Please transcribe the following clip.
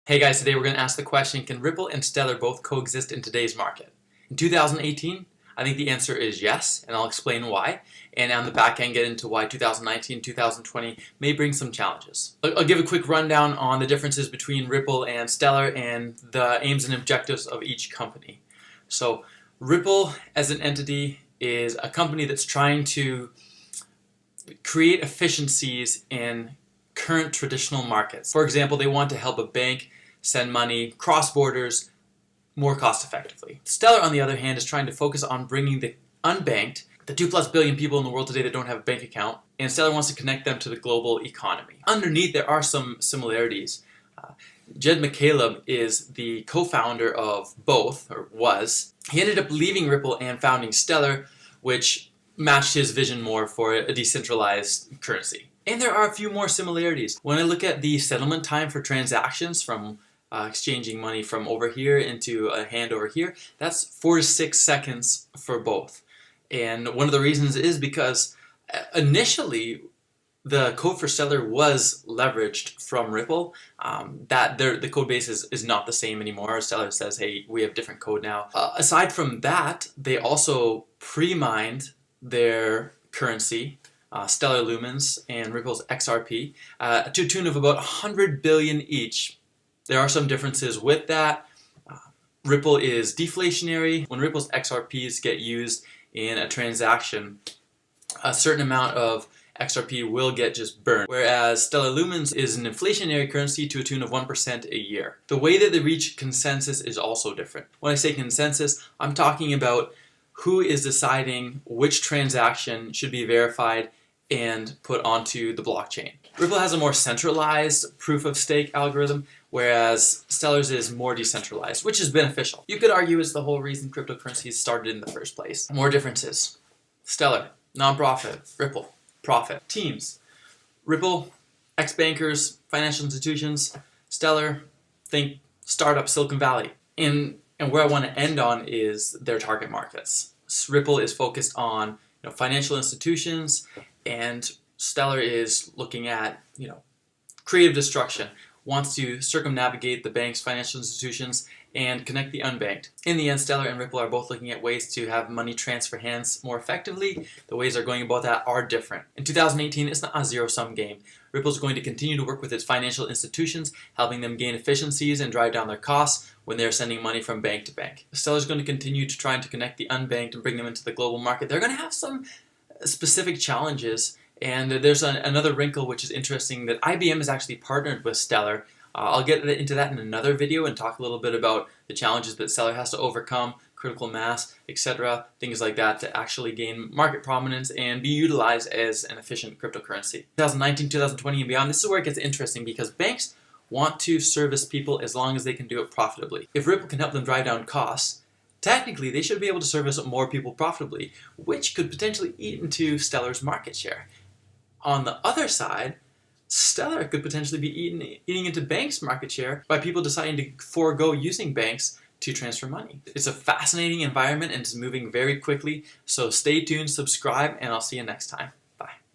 Hey guys, today we're going to ask the question, can Ripple and Stellar both coexist in today's market? In 2018, I think the answer is yes, and I'll explain why. And on the back end, get into why 2019, 2020 may bring some challenges. I'll give a quick rundown on the differences between Ripple and Stellar and the aims and objectives of each company. So Ripple as an entity is a company that's trying to create efficiencies in current traditional markets. For example, they want to help a bank send money cross borders more cost effectively. Stellar, on the other hand, is trying to focus on bringing the unbanked, the 2+ billion people in the world today that don't have a bank account, and Stellar wants to connect them to the global economy. Underneath, there are some similarities. Jed McCaleb is the co-founder of both, or was. He ended up leaving Ripple and founding Stellar, which matched his vision more for a decentralized currency. And there are a few more similarities. When I look at the settlement time for transactions from exchanging money from over here into a hand over here, that's 4 to 6 seconds for both. And one of the reasons is because initially the code for Stellar was leveraged from Ripple. The code base is not the same anymore. Stellar says, hey, we have different code now. Aside from that, they also pre-mined their currency, Stellar Lumens and Ripple's XRP, to a tune of about 100 billion each. There are some differences with that. Ripple is deflationary. When Ripple's XRPs get used in a transaction, a certain amount of XRP will get just burned, whereas Stellar Lumens is an inflationary currency to a tune of 1% a year. The way that they reach consensus is also different. When I say consensus, I'm talking about who is deciding which transaction should be verified and put onto the blockchain. Ripple has a more centralized proof-of-stake algorithm, whereas Stellar's is more decentralized, which is beneficial. You could argue it's the whole reason cryptocurrencies started in the first place. More differences. Stellar, non-profit. Ripple, profit. Teams. Ripple, ex-bankers, financial institutions. Stellar, think startup Silicon Valley. And where I want to end on is their target markets. Ripple is focused on financial institutions, and Stellar is looking at creative destruction, wants to circumnavigate the banks, financial institutions, and connect the unbanked. In the end, Stellar and Ripple are both looking at ways to have money transfer hands more effectively. The ways they're going about that are different. In 2018, it's not a zero-sum game. Ripple is going to continue to work with its financial institutions, helping them gain efficiencies and drive down their costs when they're sending money from bank to bank. Stellar is going to continue to try to connect the unbanked and bring them into the global market. They're going to have some specific challenges, and there's another wrinkle which is interesting, that IBM is actually partnered with Stellar. I'll get into that in another video and talk a little bit about the challenges that Stellar has to overcome, critical mass, etc., things like that, to actually gain market prominence and be utilized as an efficient cryptocurrency. 2019, 2020 and beyond, this is where it gets interesting, because banks want to service people as long as they can do it profitably. If Ripple can help them drive down costs, technically they should be able to service more people profitably, which could potentially eat into Stellar's market share. On the other side, Stellar could potentially be eating into banks' market share by people deciding to forego using banks to transfer money. It's a fascinating environment and it's moving very quickly, so stay tuned, subscribe, and I'll see you next time.